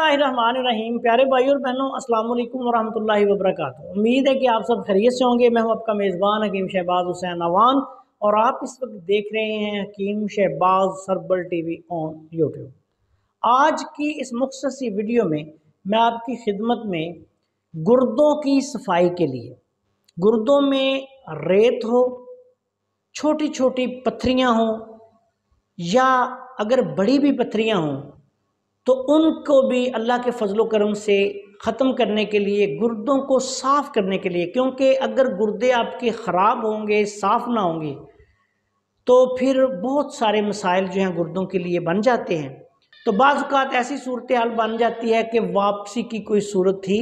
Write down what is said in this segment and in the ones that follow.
बिस्मिल्लाहिर्रहमानिर्रहीम। प्यारे भाइयों और बहनों, अस्सलाम वालेकुम वरहमतुल्लाहि वबरकातुहू। उम्मीद है कि आप सब खैरियत से होंगे। मैं हूं आपका मेज़बान हकीम शहबाज हुसैन अवान और आप इस वक्त देख रहे हैं Hakeem Shahbaz Sarbal TV on YouTube. आज की इस मुख्तसर सी वीडियो में मैं आपकी खिदमत में गुर्दों की सफाई के लिए, गुर्दों में रेत हो, छोटी छोटी पत्थरियां हों या अगर बड़ी भी पत्थरियां हों तो उनको भी अल्लाह के फजलो करम से ख़त्म करने के लिए, गुर्दों को साफ़ करने के लिए, क्योंकि अगर गुर्दे आपके ख़राब होंगे, साफ़ ना होंगे तो फिर बहुत सारे मसाइल जो हैं गुर्दों के लिए बन जाते हैं। तो बाज़ औक़ात ऐसी सूरत हाल बन जाती है कि वापसी की कोई सूरत ही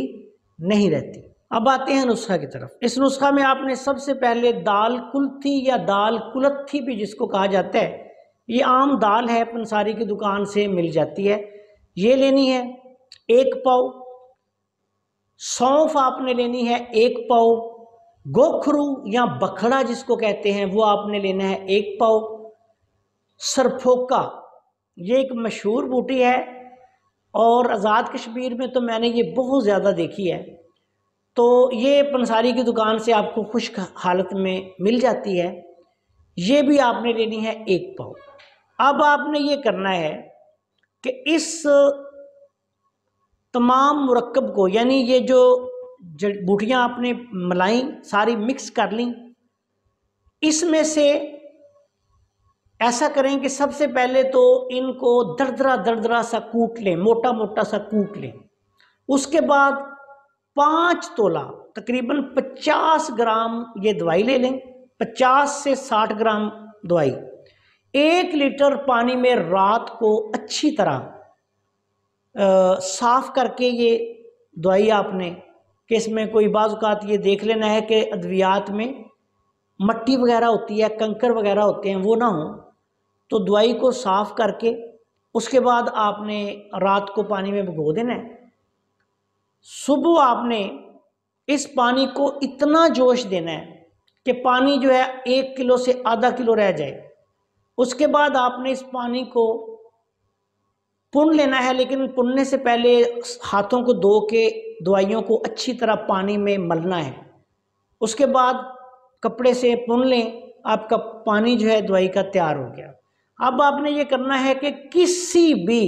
नहीं रहती। अब आते हैं नुस्खा की तरफ। इस नुस्खा में आपने सबसे पहले दाल कुल्थी या दाल कुलत्थी भी जिसको कहा जाता है, ये आम दाल है, पंसारी की दुकान से मिल जाती है, ये लेनी है 1 पाव। सौंफ आपने लेनी है 1 पाव। गोखरू या बखड़ा जिसको कहते हैं वो आपने लेना है 1 पाव। सरफोका, ये एक मशहूर बूटी है और आज़ाद कश्मीर में तो मैंने ये बहुत ज़्यादा देखी है, तो ये पंसारी की दुकान से आपको खुश्क हालत में मिल जाती है, ये भी आपने लेनी है 1 पाव। अब आपने ये करना है कि इस तमाम मुरक्कब को, यानी ये जो बूटियाँ आपने मलाई सारी मिक्स कर ली, इसमें से ऐसा करें कि सबसे पहले तो इनको दरदरा दरदरा सा कूट लें, मोटा मोटा सा कूट लें। उसके बाद 5 तोला तकरीबन 50 ग्राम ये दवाई ले लें, 50 से 60 ग्राम दवाई 1 लीटर पानी में रात को अच्छी तरह साफ़ करके ये दवाई आपने, कि इसमें कोई बाज़ औक़ात ये देख लेना है कि अद्वियात में मट्टी वगैरह होती है, कंकर वगैरह होते हैं, वो ना हो, तो दवाई को साफ़ करके उसके बाद आपने रात को पानी में भिगो देना है। सुबह आपने इस पानी को इतना जोश देना है कि पानी जो है 1 किलो से आधा किलो रह जाए। उसके बाद आपने इस पानी को पुन लेना है, लेकिन पुनने से पहले हाथों को धो के दवाइयों को अच्छी तरह पानी में मलना है। उसके बाद कपड़े से पुन लें, आपका पानी जो है दवाई का तैयार हो गया। अब आपने ये करना है कि किसी भी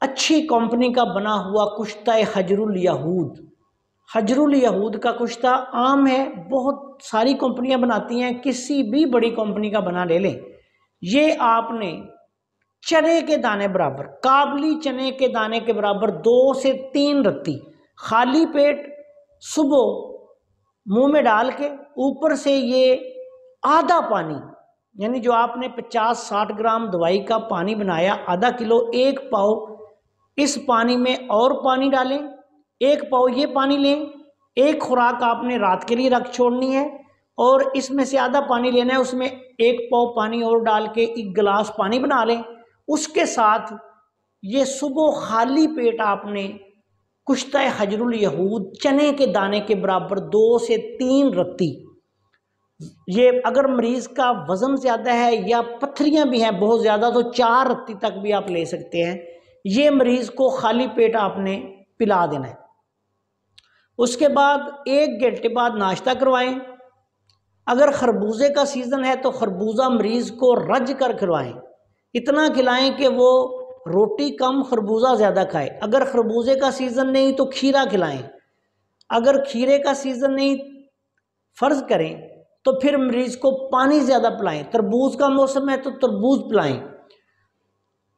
अच्छी कंपनी का बना हुआ कुश्ता हजरुल यहूद, हजरुल यहूद का कुश्ता आम है, बहुत सारी कंपनियां बनाती हैं, किसी भी बड़ी कंपनी का बना ले लें। ये आपने चने के दाने बराबर, काबली चने के दाने के बराबर 2 से 3 रत्ती खाली पेट सुबह मुंह में डाल के ऊपर से ये आधा पानी, यानी जो आपने 50-60 ग्राम दवाई का पानी बनाया, आधा किलो 1 पाव इस पानी में और पानी डालें, 1 पाव ये पानी लें। 1 खुराक आपने रात के लिए रख छोड़नी है और इसमें से आधा पानी लेना है, उसमें 1 पाव पानी और डाल के 1 गिलास पानी बना लें। उसके साथ ये सुबह खाली पेट आपने कुश्ता हजरुल यहूद चने के दाने के बराबर 2 से 3 रत्ती, ये अगर मरीज़ का वज़न ज़्यादा है या पत्थरियां भी हैं बहुत ज़्यादा तो 4 रत्ती तक भी आप ले सकते हैं, ये मरीज़ को खाली पेट आपने पिला देना है। उसके बाद 1 घंटे बाद नाश्ता करवाएं। अगर खरबूजे का सीज़न है तो खरबूजा मरीज़ को रज कर खिलवाएं, इतना खिलाएं कि वो रोटी कम खरबूजा ज़्यादा खाए। अगर खरबूजे का सीज़न नहीं तो खीरा खिलाएं। अगर खीरे का सीज़न नहीं फ़र्ज़ करें तो फिर मरीज़ को पानी ज़्यादा पिलाएं। तरबूज का मौसम है तो तरबूज पिलाएं,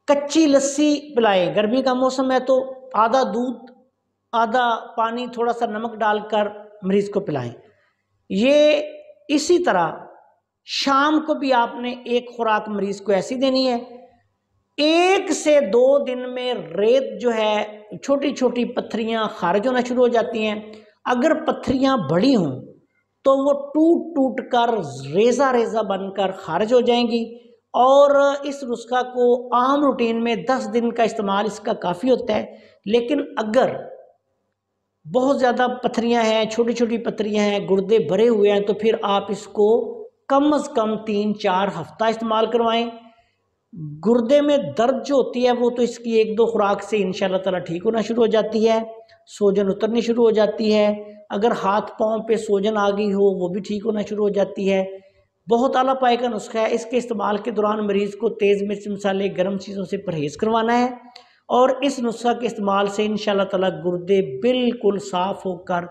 कच्ची लस्सी पिलाएं। गर्मी का मौसम है तो आधा दूध आधा पानी थोड़ा सा नमक डालकर मरीज़ को पिलाएं। ये इसी तरह शाम को भी आपने 1 खुराक मरीज़ को ऐसी देनी है। 1 से 2 दिन में रेत जो है, छोटी छोटी पत्थरियां खारिज होना शुरू हो जाती हैं। अगर पत्थरियां बड़ी हों तो वो टूट टूट कर रेज़ा रेज़ा बनकर खारिज हो जाएंगी और इस नुस्खा को आम रूटीन में 10 दिन का इस्तेमाल इसका काफ़ी होता है। लेकिन अगर बहुत ज़्यादा पत्थरियां हैं, छोटी छोटी पत्थरियां हैं, गुर्दे भरे हुए हैं, तो फिर आप इसको कम से कम 3-4 हफ्ता इस्तेमाल करवाएं। گردے میں درد جو ہوتی ہے وہ تو اس کی 1-2 خوراک سے انشاءاللہ تعالی ٹھیک ہونا شروع ہو جاتی ہے، سوجن اترنی شروع ہو جاتی ہے، اگر ہاتھ پاؤں پہ سوجن آ گئی ہو وہ بھی ٹھیک ہونا شروع ہو جاتی ہے۔ بہت اعلیٰ پائے کا نسخہ ہے، اس کے استعمال کے دوران مریض کو تیز مرچ مسالے گرم چیزوں سے پرہیز کروانا ہے، اور اس نسخہ کے استعمال سے انشاءاللہ تعالی گردے بالکل صاف ہو کر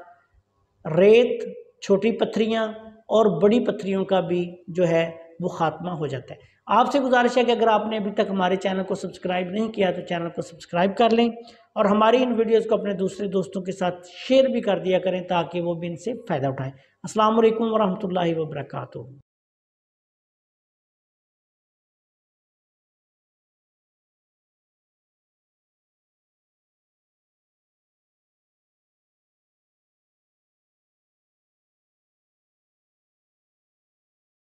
ریت، چھوٹی پتھریاں اور بڑی پتھریوں کا بھی جو ہے وہ خاتمہ ہو جاتا ہے۔ آپ سے گزارش ہے کہ اگر آپ نے ابھی تک ہمارے چینل کو سبسکرائب نہیں کیا تو چینل کو سبسکرائب کر لیں، اور ہماری ان ویڈیوز کو اپنے دوسرے دوستوں کے ساتھ شیئر بھی کر دیا کریں تاکہ وہ بھی ان سے فائدہ اٹھائیں۔ السلام علیکم ورحمۃ اللہ وبرکاتہ۔